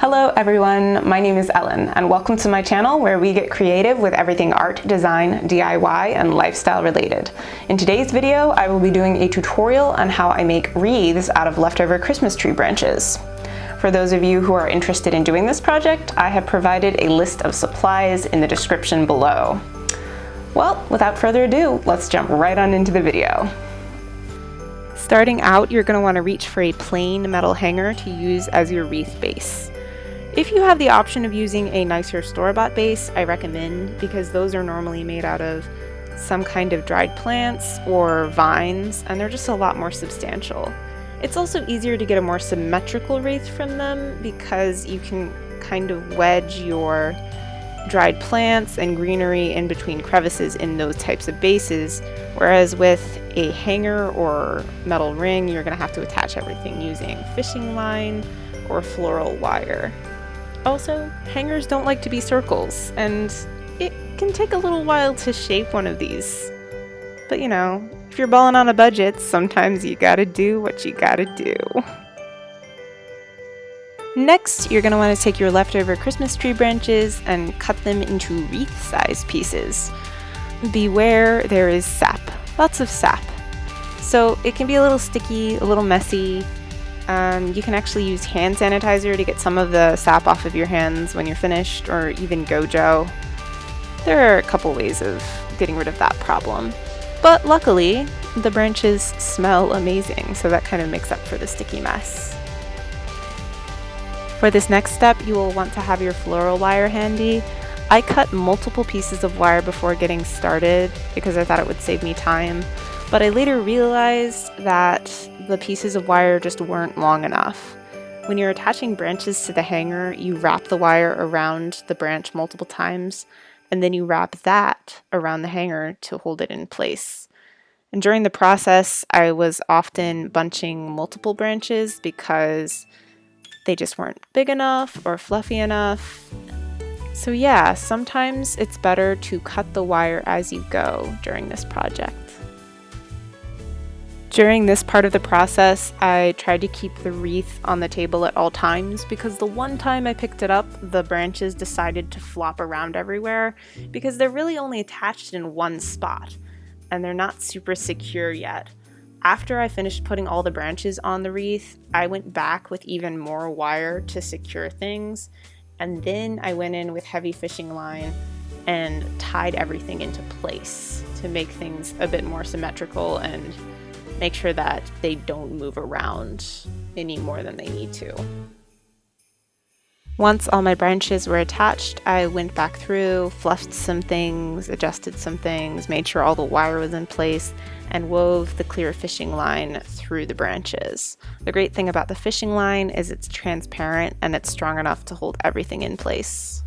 Hello everyone, my name is Ellen and welcome to my channel where we get creative with everything art, design, DIY, and lifestyle related. In today's video, I will be doing a tutorial on how I make wreaths out of leftover Christmas tree branches. For those of you who are interested in doing this project, I have provided a list of supplies in the description below. Well, without further ado, let's jump right on into the video. Starting out, you're going to want to reach for a plain metal hanger to use as your wreath base. If you have the option of using a nicer store-bought base, I recommend, because those are normally made out of some kind of dried plants or vines, and they're just a lot more substantial. It's also easier to get a more symmetrical wreath from them because you can kind of wedge your dried plants and greenery in between crevices in those types of bases, whereas with a hanger or metal ring, you're going to have to attach everything using fishing line or floral wire. Also, hangers don't like to be circles, and it can take a little while to shape one of these. But you know, if you're balling on a budget, sometimes you gotta do what you gotta do. Next, you're going to want to take your leftover Christmas tree branches and cut them into wreath-sized pieces. Beware, there is sap. Lots of sap. So it can be a little sticky, a little messy. You can actually use hand sanitizer to get some of the sap off of your hands when you're finished, or even Gojo. There are a couple ways of getting rid of that problem. But luckily, the branches smell amazing, so that kind of makes up for the sticky mess. For this next step, you will want to have your floral wire handy. I cut multiple pieces of wire before getting started because I thought it would save me time, but I later realized that the pieces of wire just weren't long enough. When you're attaching branches to the hanger, you wrap the wire around the branch multiple times, and then you wrap that around the hanger to hold it in place. And during the process, I was often bunching multiple branches because they just weren't big enough or fluffy enough. So yeah, sometimes it's better to cut the wire as you go during this project. During this part of the process, I tried to keep the wreath on the table at all times because the one time I picked it up, the branches decided to flop around everywhere because they're really only attached in one spot and they're not super secure yet. After I finished putting all the branches on the wreath, I went back with even more wire to secure things, and then I went in with heavy fishing line and tied everything into place to make things a bit more symmetrical and make sure that they don't move around any more than they need to. Once all my branches were attached, I went back through, fluffed some things, adjusted some things, made sure all the wire was in place, and wove the clear fishing line through the branches. The great thing about the fishing line is it's transparent and it's strong enough to hold everything in place.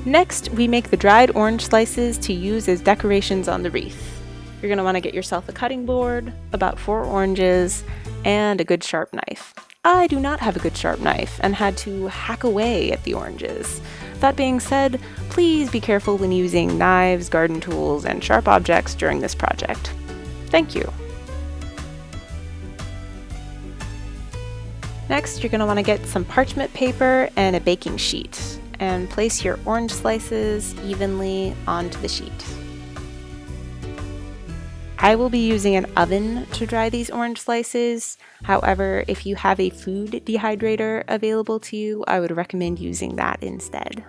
Next, we make the dried orange slices to use as decorations on the wreath. You're going to want to get yourself a cutting board, about 4 oranges, and a good sharp knife. I do not have a good sharp knife and had to hack away at the oranges. That being said, please be careful when using knives, garden tools, and sharp objects during this project. Thank you. Next, you're going to want to get some parchment paper and a baking sheet, and place your orange slices evenly onto the sheet. I will be using an oven to dry these orange slices. However, if you have a food dehydrator available to you, I would recommend using that instead.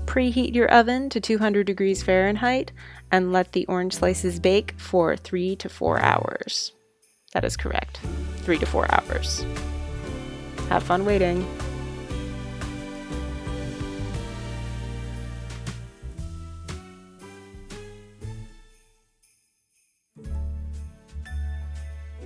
Preheat your oven to 200 degrees Fahrenheit and let the orange slices bake for 3 to 4 hours. That is correct, 3 to 4 hours. Have fun waiting.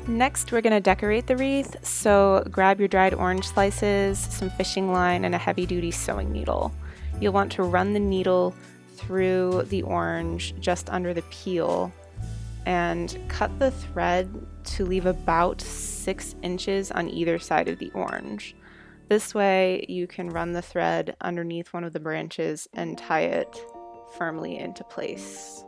Next, we're going to decorate the wreath, so grab your dried orange slices, some fishing line, and a heavy-duty sewing needle. You'll want to run the needle through the orange just under the peel and cut the thread to leave about 6 inches on either side of the orange. This way you can run the thread underneath one of the branches and tie it firmly into place.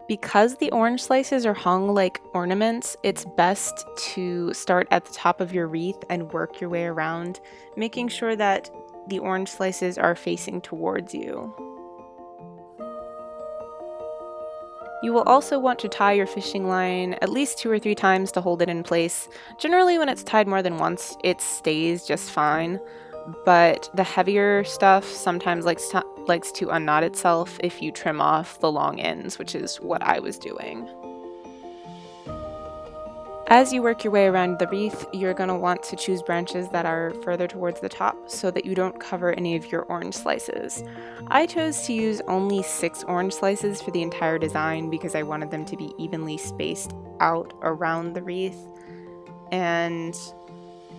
Because the orange slices are hung like ornaments, it's best to start at the top of your wreath and work your way around, making sure that the orange slices are facing towards you. You will also want to tie your fishing line at least 2 or 3 times to hold it in place. Generally, when it's tied more than once, it stays just fine, but the heavier stuff sometimes likes to unknot itself if you trim off the long ends, which is what I was doing. As you work your way around the wreath, you're going to want to choose branches that are further towards the top so that you don't cover any of your orange slices. I chose to use only 6 orange slices for the entire design because I wanted them to be evenly spaced out around the wreath, and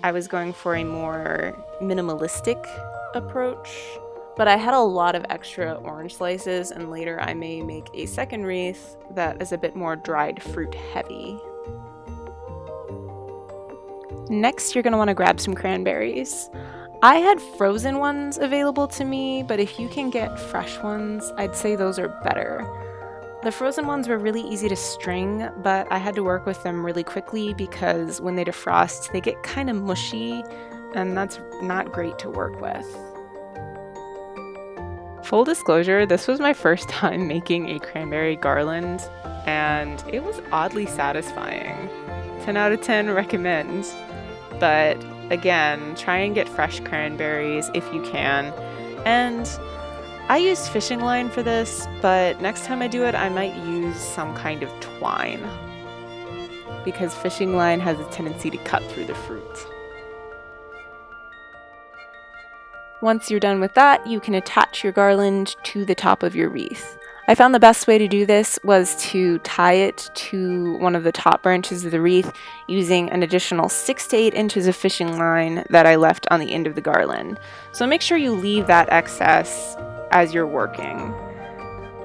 I was going for a more minimalistic approach. But I had a lot of extra orange slices, and later I may make a second wreath that is a bit more dried fruit heavy. Next, you're going to want to grab some cranberries. I had frozen ones available to me, but if you can get fresh ones, I'd say those are better. The frozen ones were really easy to string, but I had to work with them really quickly because when they defrost, they get kind of mushy, and that's not great to work with. Full disclosure, this was my first time making a cranberry garland, and it was oddly satisfying. 10 out of 10 recommend. But again, try and get fresh cranberries if you can. And I used fishing line for this, but next time I do it, I might use some kind of twine because fishing line has a tendency to cut through the fruit. Once you're done with that, you can attach your garland to the top of your wreath. I found the best way to do this was to tie it to one of the top branches of the wreath using an additional 6 to 8 inches of fishing line that I left on the end of the garland. So make sure you leave that excess as you're working.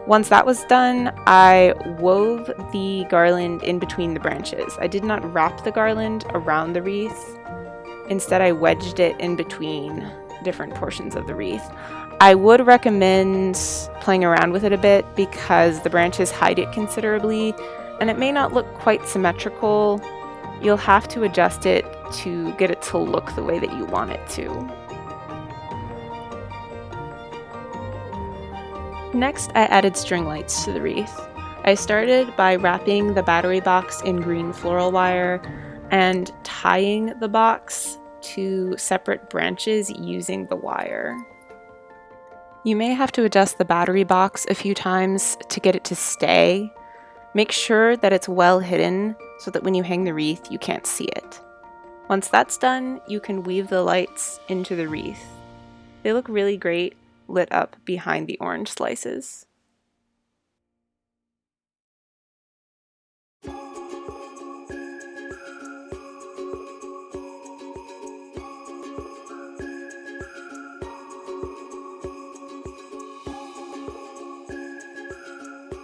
Once that was done, I wove the garland in between the branches. I did not wrap the garland around the wreath. Instead, I wedged it in between different portions of the wreath. I would recommend playing around with it a bit because the branches hide it considerably and it may not look quite symmetrical. You'll have to adjust it to get it to look the way that you want it to. Next, I added string lights to the wreath. I started by wrapping the battery box in green floral wire and tying the box to separate branches using the wire. You may have to adjust the battery box a few times to get it to stay. Make sure that it's well hidden so that when you hang the wreath, you can't see it. Once that's done, you can weave the lights into the wreath. They look really great lit up behind the orange slices.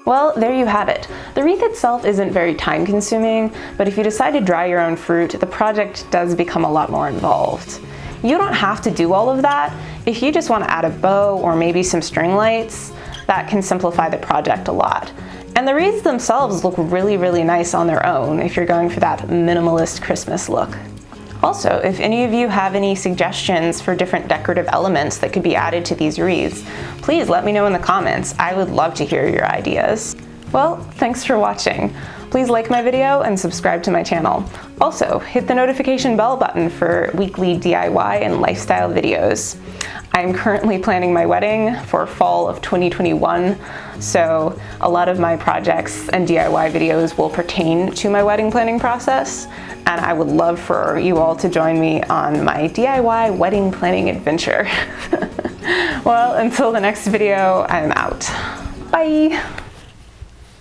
Well, there you have it. The wreath itself isn't very time consuming, but if you decide to dry your own fruit, the project does become a lot more involved. You don't have to do all of that. If you just want to add a bow or maybe some string lights, that can simplify the project a lot. And the wreaths themselves look really, really nice on their own if you're going for that minimalist Christmas look. Also, if any of you have any suggestions for different decorative elements that could be added to these wreaths, please let me know in the comments. I would love to hear your ideas. Well, thanks for watching. Please like my video and subscribe to my channel. Also, hit the notification bell button for weekly DIY and lifestyle videos. I'm currently planning my wedding for fall of 2021, so a lot of my projects and DIY videos will pertain to my wedding planning process, and I would love for you all to join me on my DIY wedding planning adventure. Well, until the next video, I'm out. Bye!